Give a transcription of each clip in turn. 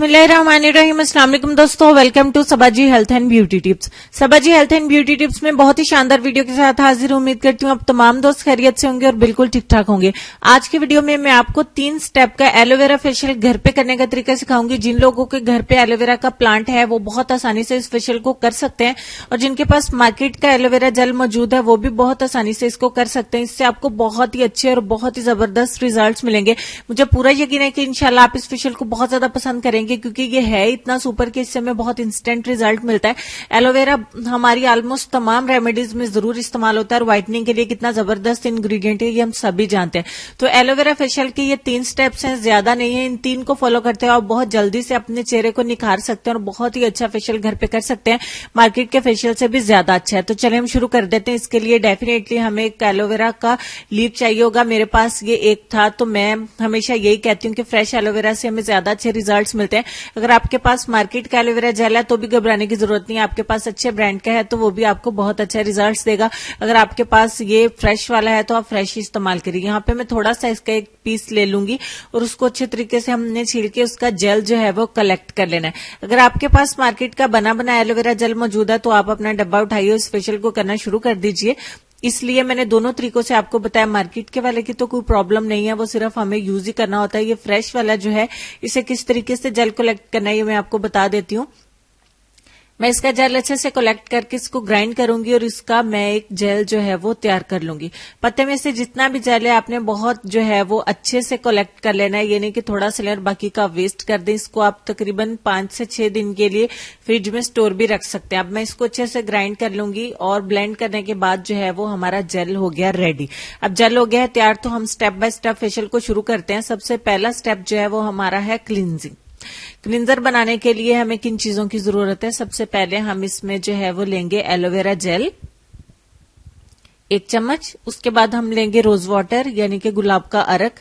बिस्मिल्लाहिर्रहमानिर्रहीम। अस्सलाम वालेकुम दोस्तों, welcome to Sabaji health and beauty tips. Sabaji health and beauty tips में बहुत ही शानदार वीडियो के साथ हाजिर। उम्मीद करती हूँ आप तमाम दोस्त खैरियत से होंगे और बिल्कुल ठीक ठाक होंगे। आज के वीडियो में मैं आपको 3 स्टेप का एलोवेरा फेशियल घर पे करने का तरीका सिखाऊंगी। जिन लोगों के घर पे एलोवेरा का प्लांट है वो बहुत आसानी से इस फेशियल को कर सकते हैं, और जिनके पास मार्केट का एलोवेरा जेल मौजूद है वो भी बहुत आसानी से इसको कर सकते हैं। इससे आपको बहुत ही अच्छे और बहुत ही जबरदस्त रिजल्ट मिलेंगे। मुझे पूरा यकीन है कि इंशाल्लाह आप इस फेशियल को बहुत ज्यादा पसंद करेंगे, क्योंकि ये है इतना सुपर कि इससे हमें बहुत इंस्टेंट रिजल्ट मिलता है। एलोवेरा हमारी ऑलमोस्ट तमाम रेमेडीज में जरूर इस्तेमाल होता है, और व्हाइटनिंग के लिए कितना जबरदस्त इंग्रेडिएंट है ये हम सभी जानते हैं। तो एलोवेरा फेशियल के ये 3 स्टेप्स हैं, ज्यादा नहीं है। इन 3 को फॉलो करते हैं आप बहुत जल्दी से अपने चेहरे को निखार सकते हैं और बहुत ही अच्छा फेशियल घर पे कर सकते हैं। मार्केट के फेशियल से भी ज्यादा अच्छा है। तो चलिए हम शुरू कर देते हैं। इसके लिए डेफिनेटली हमें एक एलोवेरा का लीफ चाहिए होगा। मेरे पास ये एक था, तो मैं हमेशा यही कहती हूँ कि फ्रेश एलोवेरा से हमें ज्यादा अच्छे रिजल्ट मिलते हैं। अगर आपके पास मार्केट का एलोवेरा जेल है तो भी घबराने की जरूरत नहीं है। आपके पास अच्छे ब्रांड का है तो वो भी आपको बहुत अच्छा रिजल्ट देगा। अगर आपके पास ये फ्रेश वाला है तो आप फ्रेश ही इस्तेमाल करिए। यहाँ पे मैं थोड़ा सा इसका एक पीस ले लूंगी और उसको अच्छे तरीके से हमने छील के उसका जेल जो है वो कलेक्ट कर लेना है। अगर आपके पास मार्केट का बना बना एलोवेरा जेल मौजूद है तो आप अपना डब्बा उठाइए, इस फेशियल को करना शुरू कर दीजिए। इसलिए मैंने दोनों तरीकों से आपको बताया। मार्केट के वाले की तो कोई प्रॉब्लम नहीं है, वो सिर्फ हमें यूज ही करना होता है। ये फ्रेश वाला जो है इसे किस तरीके से जेल कलेक्ट करना है ये मैं आपको बता देती हूँ। मैं इसका जेल अच्छे से कलेक्ट करके इसको ग्राइंड करूंगी और इसका मैं एक जेल जो है वो तैयार कर लूंगी। पत्ते में से जितना भी जेल है आपने बहुत जो है वो अच्छे से कलेक्ट कर लेना है। ये नहीं कि थोड़ा सा लें और बाकी का वेस्ट कर दें। इसको आप तकरीबन 5 से 6 दिन के लिए फ्रिज में स्टोर भी रख सकते हैं। अब मैं इसको अच्छे से ग्राइंड कर लूंगी और ब्लेंड करने के बाद जो है वो हमारा जेल हो गया रेडी। अब जेल हो गया है तैयार, तो हम स्टेप बाय स्टेप फेशियल को शुरू करते हैं। सबसे पहला स्टेप जो है वो हमारा है क्लींजिंग। क्लींजर बनाने के लिए हमें किन चीजों की जरूरत है? सबसे पहले हम इसमें जो है वो लेंगे एलोवेरा जेल 1 चम्मच। उसके बाद हम लेंगे रोज वाटर यानी कि गुलाब का अर्क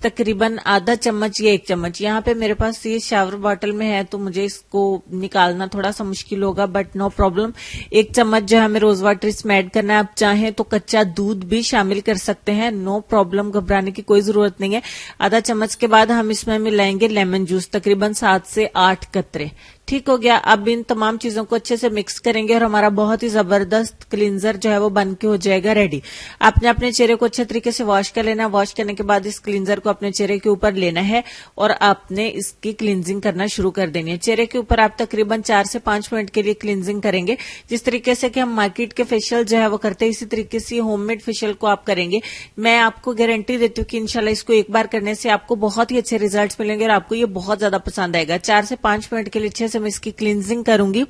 तकरीबन आधा चम्मच या 1 चम्मच। यहाँ पे मेरे पास ये शावर बॉटल में है तो मुझे इसको निकालना थोड़ा सा मुश्किल होगा, बट नो प्रॉब्लम। 1 चम्मच जो है हमें रोज वाटर इसमें ऐड करना है। आप चाहें तो कच्चा दूध भी शामिल कर सकते हैं, नो प्रॉब्लम, घबराने की कोई जरूरत नहीं है। आधा चम्मच के बाद हम इसमें मिलाएंगे लेमन जूस तकरीबन 7 से 8 कतरे। ठीक हो गया। अब इन तमाम चीजों को अच्छे से मिक्स करेंगे और हमारा बहुत ही जबरदस्त क्लींजर जो है वो बन के हो जाएगा रेडी। आपने अपने चेहरे को अच्छे तरीके से वॉश कर लेना। वॉश करने के बाद इस क्लींजर को अपने चेहरे के ऊपर लेना है और आपने इसकी क्लींजिंग करना शुरू कर देनी है। चेहरे के ऊपर आप तकरीबन 4 से 5 मिनट के लिए क्लींजिंग करेंगे। जिस तरीके से कि हम मार्केट के फेशियल जो है वो करते हैं, इसी तरीके से होममेड फेशियल को आप करेंगे। मैं आपको गारंटी देती हूँ कि इंशाल्लाह इसको एक बार करने से आपको बहुत ही अच्छे रिजल्ट मिलेंगे और आपको ये बहुत ज्यादा पसंद आएगा। 4 से 5 मिनट के लिए अच्छे से मैं इसकी क्लींजिंग करूंगी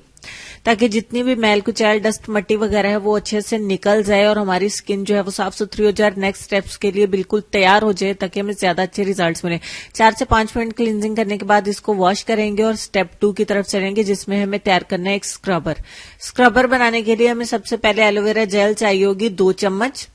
ताकि जितनी भी मैल कुचैल डस्ट मट्टी वगैरह है वो अच्छे से निकल जाए और हमारी स्किन जो है वो साफ सुथरी हो जाए, नेक्स्ट स्टेप्स के लिए बिल्कुल तैयार हो जाए ताकि हमें ज्यादा अच्छे रिजल्ट्स मिले। 4 से 5 मिनट क्लींजिंग करने के बाद इसको वॉश करेंगे और स्टेप 2 की तरफ चलेंगे, जिसमें हमें तैयार करना है एक स्क्रबर। स्क्रबर बनाने के लिए हमें सबसे पहले एलोवेरा जेल चाहिए होगी 2 चम्मच।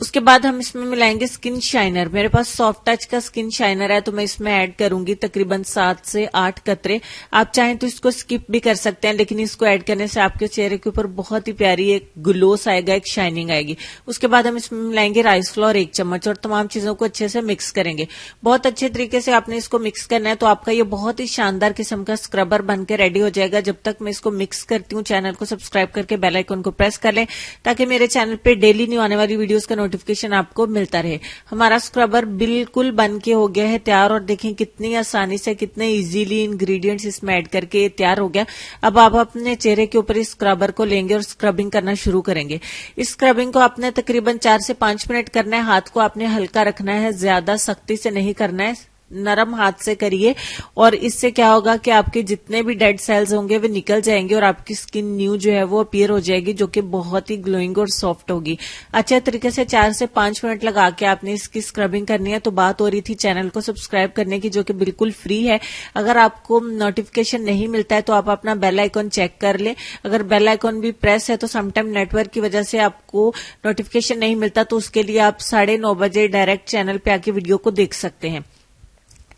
उसके बाद हम इसमें मिलाएंगे स्किन शाइनर। मेरे पास सॉफ्ट टच का स्किन शाइनर है तो मैं इसमें ऐड करूंगी तकरीबन 7 से 8 कतरे। आप चाहें तो इसको स्किप भी कर सकते हैं, लेकिन इसको ऐड करने से आपके चेहरे के ऊपर बहुत ही प्यारी एक ग्लोस आएगा, एक शाइनिंग आएगी। उसके बाद हम इसमें मिलाएंगे राइस फ्लोर 1 चम्मच और तमाम चीजों को अच्छे से मिक्स करेंगे। बहुत अच्छे तरीके से आपने इसको मिक्स करना है तो आपका ये बहुत ही शानदार किस्म का स्क्रबर बनकर रेडी हो जाएगा। जब तक मैं इसको मिक्स करती हूँ चैनल को सब्सक्राइब करके बेल आइकन को प्रेस कर लें ताकि मेरे चैनल पे डेली न्यू आने वाली वीडियोस का नोटिफिकेशन आपको मिलता रहे। हमारा स्क्रबर बिल्कुल बन के हो गया है तैयार, और देखें कितनी आसानी से कितने इजीली इंग्रेडिएंट्स इसमें ऐड करके तैयार हो गया। अब आप अपने चेहरे के ऊपर इस स्क्रबर को लेंगे और स्क्रबिंग करना शुरू करेंगे। इस स्क्रबिंग को आपने तकरीबन 4 से 5 मिनट करना है। हाथ को आपने हल्का रखना है, ज्यादा सख्ती से नहीं करना है, नरम हाथ से करिए। और इससे क्या होगा कि आपके जितने भी डेड सेल्स होंगे वे निकल जाएंगे और आपकी स्किन न्यू जो है वो अपीयर हो जाएगी, जो कि बहुत ही ग्लोइंग और सॉफ्ट होगी। अच्छे तरीके से 4 से 5 मिनट लगा के आपने इसकी स्क्रबिंग करनी है। तो बात हो रही थी चैनल को सब्सक्राइब करने की, जो कि बिल्कुल फ्री है। अगर आपको नोटिफिकेशन नहीं मिलता है तो आप अपना बेल आइकॉन चेक कर लें। अगर बेल आइकॉन भी प्रेस है तो समटाइम नेटवर्क की वजह से आपको नोटिफिकेशन नहीं मिलता, तो उसके लिए आप 9:30 बजे डायरेक्ट चैनल पे आके वीडियो को देख सकते हैं।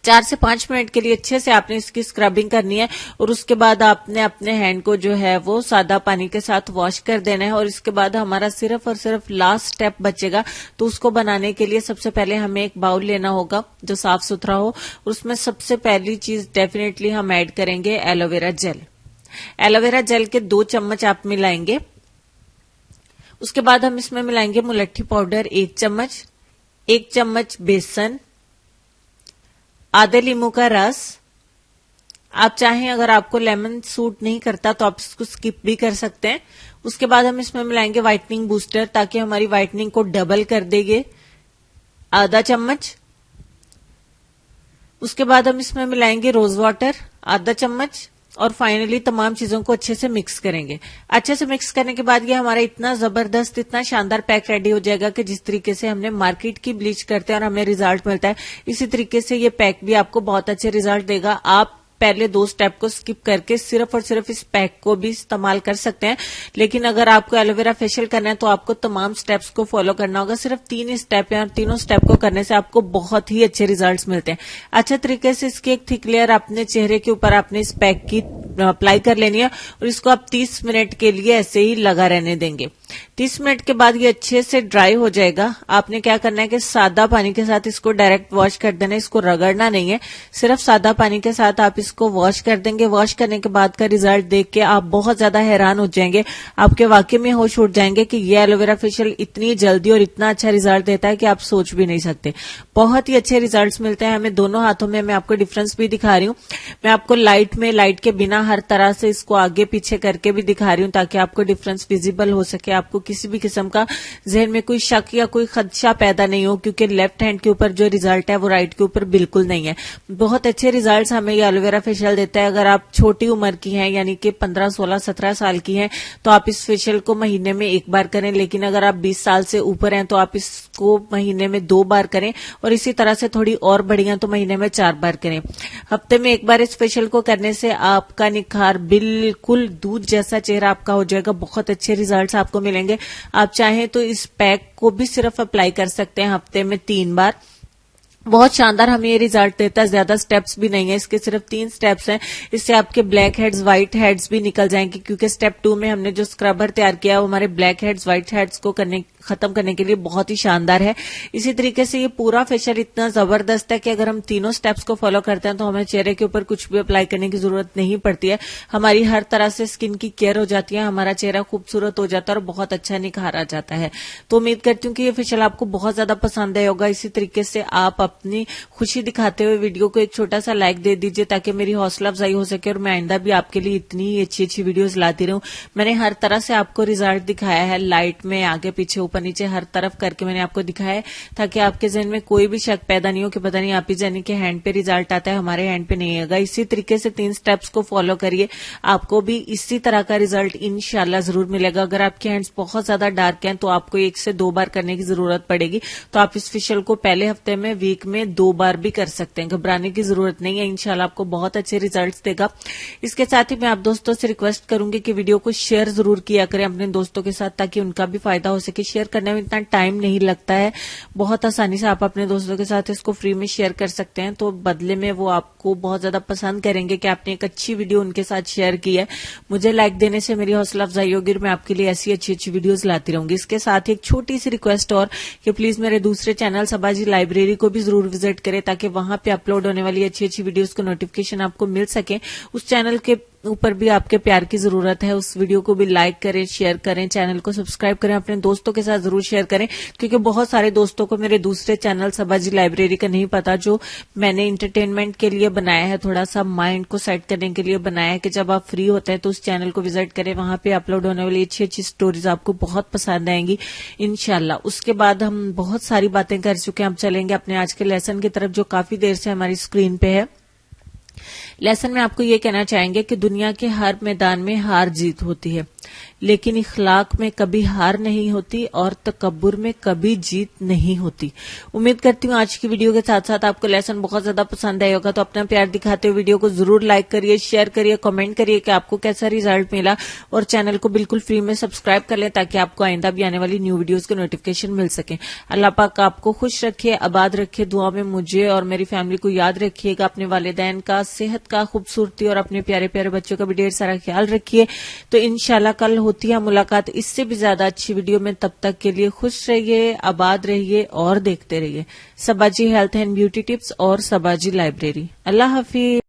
4 से 5 मिनट के लिए अच्छे से आपने इसकी स्क्रबिंग करनी है और उसके बाद आपने अपने हैंड को जो है वो सादा पानी के साथ वॉश कर देना है। और इसके बाद हमारा सिर्फ और सिर्फ लास्ट स्टेप बचेगा, तो उसको बनाने के लिए सबसे पहले हमें एक बाउल लेना होगा जो साफ सुथरा हो। उसमें सबसे पहली चीज डेफिनेटली हम ऐड करेंगे एलोवेरा जेल। एलोवेरा जेल के 2 चम्मच आप मिलाएंगे। उसके बाद हम इसमें मिलाएंगे मुलट्ठी पाउडर 1 चम्मच, 1 चम्मच बेसन, आधे लींबू का रस। आप चाहें अगर आपको लेमन सूट नहीं करता तो आप इसको स्किप भी कर सकते हैं। उसके बाद हम इसमें मिलाएंगे व्हाइटनिंग बूस्टर ताकि हमारी व्हाइटनिंग को डबल कर देंगे, आधा चम्मच। उसके बाद हम इसमें मिलाएंगे रोज वाटर आधा चम्मच और फाइनली तमाम चीजों को अच्छे से मिक्स करेंगे। अच्छे से मिक्स करने के बाद ये हमारा इतना जबरदस्त, इतना शानदार पैक रेडी हो जाएगा कि जिस तरीके से हमने मार्केट की ब्लीच करते हैं और हमें रिजल्ट मिलता है, इसी तरीके से ये पैक भी आपको बहुत अच्छे रिजल्ट देगा। आप पहले 2 स्टेप को स्किप करके सिर्फ और सिर्फ इस पैक को भी इस्तेमाल कर सकते हैं, लेकिन अगर आपको एलोवेरा फेशियल करना है तो आपको तमाम स्टेप्स को फॉलो करना होगा। सिर्फ 3 स्टेप है और तीनों स्टेप को करने से आपको बहुत ही अच्छे रिजल्ट्स मिलते हैं। अच्छे तरीके से इसकी एक थिक लेयर अपने चेहरे के ऊपर आपने इस पैक की अप्लाई कर लेनी है और इसको आप 30 मिनट के लिए ऐसे ही लगा रहने देंगे। 30 मिनट के बाद ये अच्छे से ड्राई हो जाएगा। आपने क्या करना है कि सादा पानी के साथ इसको डायरेक्ट वॉश कर देना है, इसको रगड़ना नहीं है। सिर्फ सादा पानी के साथ आप इसको वॉश कर देंगे। वॉश करने के बाद का रिजल्ट देख के आप बहुत ज्यादा हैरान हो जाएंगे। आपके वाकई में होश उड़ जाएंगे कि ये एलोवेरा फेशियल इतनी जल्दी और इतना अच्छा रिजल्ट देता है कि आप सोच भी नहीं सकते। बहुत ही अच्छे रिजल्ट्स मिलते हैं हमें दोनों हाथों में। मैं आपको डिफरेंस भी दिखा रही हूँ। मैं आपको लाइट के बिना हर तरह से इसको आगे पीछे करके भी दिखा रही हूँ ताकि आपको डिफरेंस विजिबल हो सके, आपको किसी भी किस्म का जहन में कोई शक या कोई खदशा पैदा नहीं हो, क्योंकि लेफ्ट हैंड के ऊपर जो रिजल्ट है वो राइट के ऊपर बिल्कुल नहीं है। बहुत अच्छे रिजल्ट्स हमें ये एलोवेरा फेशियल देता है। अगर आप छोटी उम्र की हैं यानी कि 15, 16, 17 साल की हैं तो आप इस फेशियल को महीने में 1 बार करें, लेकिन अगर आप 20 साल से ऊपर हैं तो आप इसको महीने में 2 बार करें और इसी तरह से थोड़ी और बड़ी हैं तो महीने में 4 बार करें। हफ्ते में 1 बार इस फेशियल को करने से आपका निखार बिल्कुल दूध जैसा चेहरा आपका हो जाएगा। बहुत अच्छे रिजल्ट्स आपको मिलेंगे। आप चाहें तो इस पैक को भी सिर्फ अप्लाई कर सकते हैं हफ्ते में 3 बार। बहुत शानदार हमें ये रिजल्ट देता है। ज्यादा स्टेप्स भी नहीं है, इसके सिर्फ 3 स्टेप्स हैं। इससे आपके ब्लैक हेड्स, व्हाइट हेड्स भी निकल जाएंगे, क्योंकि स्टेप 2 में हमने जो स्क्रबर तैयार किया वो हमारे ब्लैक हेड्स, व्हाइट हेड्स को खत्म करने के लिए बहुत ही शानदार है। इसी तरीके से ये पूरा फेशियल इतना जबरदस्त है कि अगर हम तीनों स्टेप्स को फॉलो करते हैं तो हमें चेहरे के ऊपर कुछ भी अप्लाई करने की जरूरत नहीं पड़ती है। हमारी हर तरह से स्किन की केयर हो जाती है, हमारा चेहरा खूबसूरत हो जाता है और बहुत अच्छा निखार आ जाता है। तो उम्मीद करती हूँ कि ये फेशियल आपको बहुत ज्यादा पसंद आया होगा। इसी तरीके से आप अपनी खुशी दिखाते हुए वीडियो को एक छोटा सा लाइक दे दीजिए ताकि मेरी हौसला अफजाई हो सके और मैं आइंदा भी आपके लिए इतनी अच्छी अच्छी वीडियोस लाती रहूं। मैंने हर तरह से आपको रिजल्ट दिखाया है, लाइट में, आगे पीछे, ऊपर नीचे, हर तरफ करके मैंने आपको दिखाया है ताकि आपके जहन में कोई भी शक पैदा नहीं हो कि पता नहीं आप ही जानी के हैंड पे रिजल्ट आता है, हमारे हैंड पे नहीं आएगा। इसी तरीके से 3 स्टेप्स को फॉलो करिए, आपको भी इसी तरह का रिजल्ट इंशाल्लाह जरूर मिलेगा। अगर आपके हैंड्स बहुत ज्यादा डार्क हैं तो आपको 1 से 2 बार करने की जरूरत पड़ेगी, तो आप इस फेशियल को पहले हफ्ते में, वीक में 2 बार भी कर सकते हैं। घबराने की जरूरत नहीं है, इंशाल्लाह आपको बहुत अच्छे रिजल्ट्स देगा। इसके साथ ही मैं आप दोस्तों से रिक्वेस्ट करूंगी कि वीडियो को शेयर जरूर किया करें अपने दोस्तों के साथ ताकि उनका भी फायदा हो सके। शेयर करने में इतना टाइम नहीं लगता है, बहुत आसानी से आप अपने दोस्तों के साथ इसको फ्री में शेयर कर सकते हैं, तो बदले में वो आपको बहुत ज्यादा पसंद करेंगे कि आपने एक अच्छी वीडियो उनके साथ शेयर की है। मुझे लाइक देने से मेरी हौसला अफजाई होगी और मैं आपके लिए ऐसी अच्छी अच्छी वीडियोस लाती रहूंगी। इसके साथ ही एक छोटी सी रिक्वेस्ट और कि प्लीज मेरे दूसरे चैनल सबाजी लाइब्रेरी को भी जरूर विजिट करें ताकि वहां पे अपलोड होने वाली अच्छी अच्छी वीडियोस को नोटिफिकेशन आपको मिल सके। उस चैनल के ऊपर भी आपके प्यार की जरूरत है। उस वीडियो को भी लाइक करें, शेयर करें, चैनल को सब्सक्राइब करें, अपने दोस्तों के साथ जरूर शेयर करें, क्योंकि बहुत सारे दोस्तों को मेरे दूसरे चैनल सबाजी लाइब्रेरी का नहीं पता, जो मैंने इंटरटेनमेंट के लिए बनाया है, थोड़ा सा माइंड को सेट करने के लिए बनाया है कि जब आप फ्री होते हैं तो उस चैनल को विजिट करें, वहां पे अपलोड होने वाली अच्छी अच्छी स्टोरीज आपको बहुत पसंद आएंगी इंशाल्लाह। उसके बाद हम बहुत सारी बातें कर चुके हैं, अब चलेंगे अपने आज के लेसन की तरफ जो काफी देर से हमारी स्क्रीन पे है। लेसन में आपको ये कहना चाहेंगे कि दुनिया के हर मैदान में हार जीत होती है, लेकिन इखलाक में कभी हार नहीं होती और तकब्बुर में कभी जीत नहीं होती। उम्मीद करती हूँ आज की वीडियो के साथ साथ आपको लेसन बहुत ज्यादा पसंद आया होगा। तो अपना प्यार दिखाते हुए वीडियो को जरूर लाइक करिए, शेयर करिए, कमेंट करिए कि आपको कैसा रिजल्ट मिला, और चैनल को बिल्कुल फ्री में सब्सक्राइब कर लें ताकि आपको आइंदा भी आने वाली न्यू वीडियोज के नोटिफिकेशन मिल सके। अल्लाह पाक आपको खुश रखे, आबाद रखे। दुआ में मुझे और मेरी फैमिली को याद रखिएगा, अपने वालिदैन का, सेहत का, खूबसूरती और अपने प्यारे प्यारे बच्चों का भी ढेर सारा ख्याल रखिए। तो इंशाल्लाह कल होती है मुलाकात इससे भी ज्यादा अच्छी वीडियो में। तब तक के लिए खुश रहिए, आबाद रहिए और देखते रहिए सबाजी हेल्थ एंड ब्यूटी टिप्स और सबाजी लाइब्रेरी। अल्लाह हाफिज।